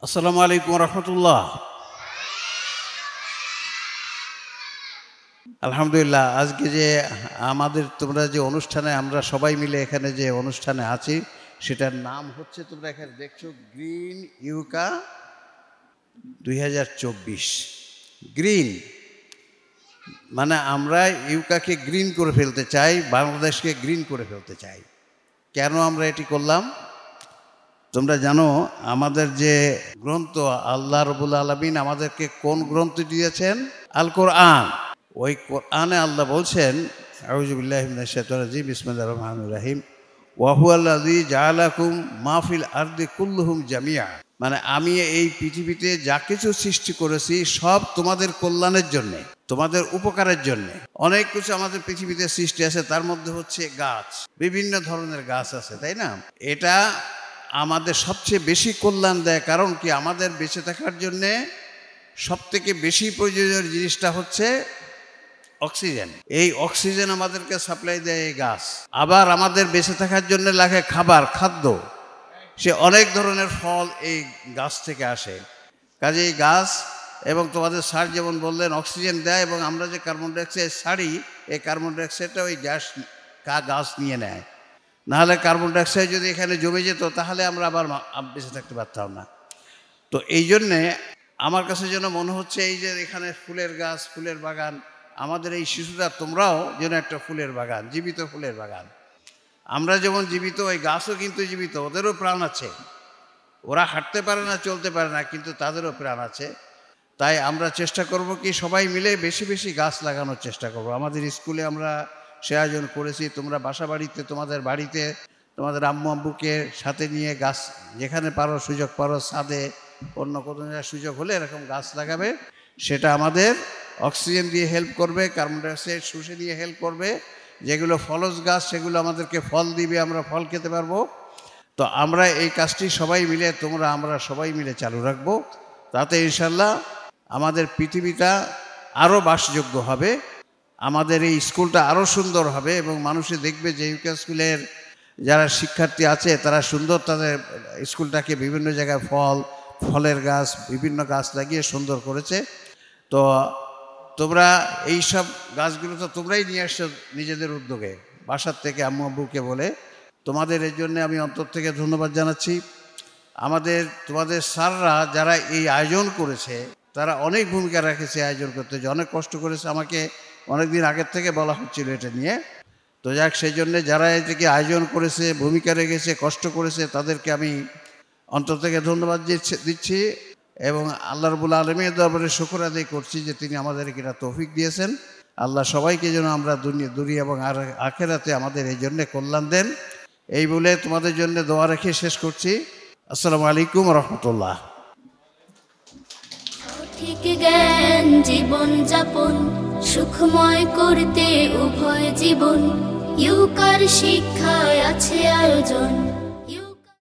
আসসালামু আলাইকুম রহমতুল্লাহ। আলহামদুলিল্লাহ, আজকে যে আমাদের তোমরা যে অনুষ্ঠানে আমরা সবাই মিলে এখানে যে অনুষ্ঠানে আছি সেটার নাম হচ্ছে, তোমরা এখানে দেখছো গ্রিন ইউকা 2024। গ্রিন মানে আমরা ইউকাকে গ্রিন করে ফেলতে চাই, বাংলাদেশকে গ্রিন করে ফেলতে চাই। কেন আমরা এটি করলাম তোমরা জানো? আমাদের যে গ্রন্থ, আল্লাহ রাব্বুল আলামিন আমাদেরকে কোন গ্রন্থ দিয়েছেন? আল কোরআন। ওই কোরআনে আল্লাহ বলছেন, আউযু বিল্লাহি মিনাশ শাইতানির রাজিম, বিসমিল্লাহির রহমানির রহিম, ওয়া হুয়াল্লাযী জাআলাকুম মা ফিল আরদি কুল্লুহুম জামিআ। মানে আমি এই পৃথিবীতে যা কিছু সৃষ্টি করেছি সব তোমাদের কল্যাণের জন্যে, তোমাদের উপকারের জন্যে। অনেক কিছু আমাদের পৃথিবীতে সৃষ্টি আছে, তার মধ্যে হচ্ছে গাছ, বিভিন্ন ধরনের গাছ আছে, তাই না? এটা আমাদের সবচেয়ে বেশি কল্যাণ দেয়। কারণ কি? আমাদের বেঁচে থাকার জন্যে সবথেকে বেশি প্রয়োজনীয় জিনিসটা হচ্ছে অক্সিজেন। এই অক্সিজেন আমাদেরকে সাপ্লাই দেয় এই গাছ। আবার আমাদের বেঁচে থাকার জন্য লাগে খাবার, খাদ্য। সে অনেক ধরনের ফল এই গাছ থেকে আসে। কাজে এই গাছ এবং তোমাদের স্যার যেমন বললেন অক্সিজেন দেয়, এবং আমরা যে কার্বন ডাইঅক্সাইড ছাড়ি, এই কার্বন ডাইঅক্সাইডটা ওই গাছ নিয়ে নেয়। নাহলে কার্বন ডাইঅক্সাইড যদি এখানে জমে যেত তাহলে আমরা আবার বেঁচে থাকতে পারতাম না। তো এই জন্যে আমার কাছে যেন মনে হচ্ছে এই যে এখানে ফুলের গাছ, ফুলের বাগান, আমাদের এই শিশুরা তোমরাও যেন একটা ফুলের বাগান, জীবিত ফুলের বাগান। আমরা যেমন জীবিত, ওই গাছও কিন্তু জীবিত, ওদেরও প্রাণ আছে। ওরা হাঁটতে পারে না, চলতে পারে না, কিন্তু তাদেরও প্রাণ আছে। তাই আমরা চেষ্টা করব কি সবাই মিলে বেশি বেশি গাছ লাগানোর চেষ্টা করব। আমাদের স্কুলে আমরা সে আয়োজন করেছি। তোমরা বাসা বাড়িতে, তোমাদের বাড়িতে তোমাদের আম্মু আব্বুকে সাথে নিয়ে গাছ যেখানে পারো, সুযোগ পারো, ছাদে অন্য কোনো সুযোগ হলে এরকম গাছ লাগাবে। সেটা আমাদের অক্সিজেন দিয়ে হেল্প করবে, কার্বন ডাইঅক্সাইড শুষে দিয়ে হেল্প করবে। যেগুলো ফলজ গাছ সেগুলো আমাদেরকে ফল দিবে, আমরা ফল খেতে পারবো। তো আমরা এই কাজটি সবাই মিলে, আমরা সবাই মিলে চালু রাখবো। তাতে ইনশাল্লাহ আমাদের পৃথিবীটা আরও বাসযোগ্য হবে, আমাদের এই স্কুলটা আরও সুন্দর হবে, এবং মানুষে দেখবে যে ইউকে স্কুলের যারা শিক্ষার্থী আছে তারা সুন্দর, তাদের স্কুলটাকে বিভিন্ন জায়গায় ফলের গাছ, বিভিন্ন গাছ লাগিয়ে সুন্দর করেছে। তো তোমরা এই সব গাছগুলো তো তোমরাই নিয়ে আসছো নিজেদের উদ্যোগে, বাসার থেকে আম্মু আব্বুকে বলে। তোমাদের এর জন্য আমি অন্তর থেকে ধন্যবাদ জানাচ্ছি। তোমাদের স্যাররা যারা এই আয়োজন করেছে তারা অনেক ভূমিকা রেখেছে আয়োজন করতে, যে অনেক কষ্ট করেছে। আমাকে অনেক দিন আগের থেকে বলা হচ্ছিল এটা নিয়ে। তো যাক, সেই জন্যে যারা এটাকে আয়োজন করেছে, ভূমিকা রেখেছে, কষ্ট করেছে, তাদেরকে আমি অন্তর থেকে ধন্যবাদ দিচ্ছি, এবং আল্লাহ রাব্বুল আলামিনের দরবারে শুকর আদায় করছি যে তিনি আমাদেরকে এটা তৌফিক দিয়েছেন। আল্লাহ সবাইকে যেন আমরা দুনিয়া এবং আখিরাতে আমাদের এই জন্যে কল্যাণ দেন। এই বলে তোমাদের জন্য দোয়া রেখে শেষ করছি। আসসালামু আলাইকুম রহমতুল্লাহ। সঠিক জ্ঞান জীবন যাপন সুখময় করতে উভয় জীবন, ইউকার শিক্ষায় আছে আয়োজন।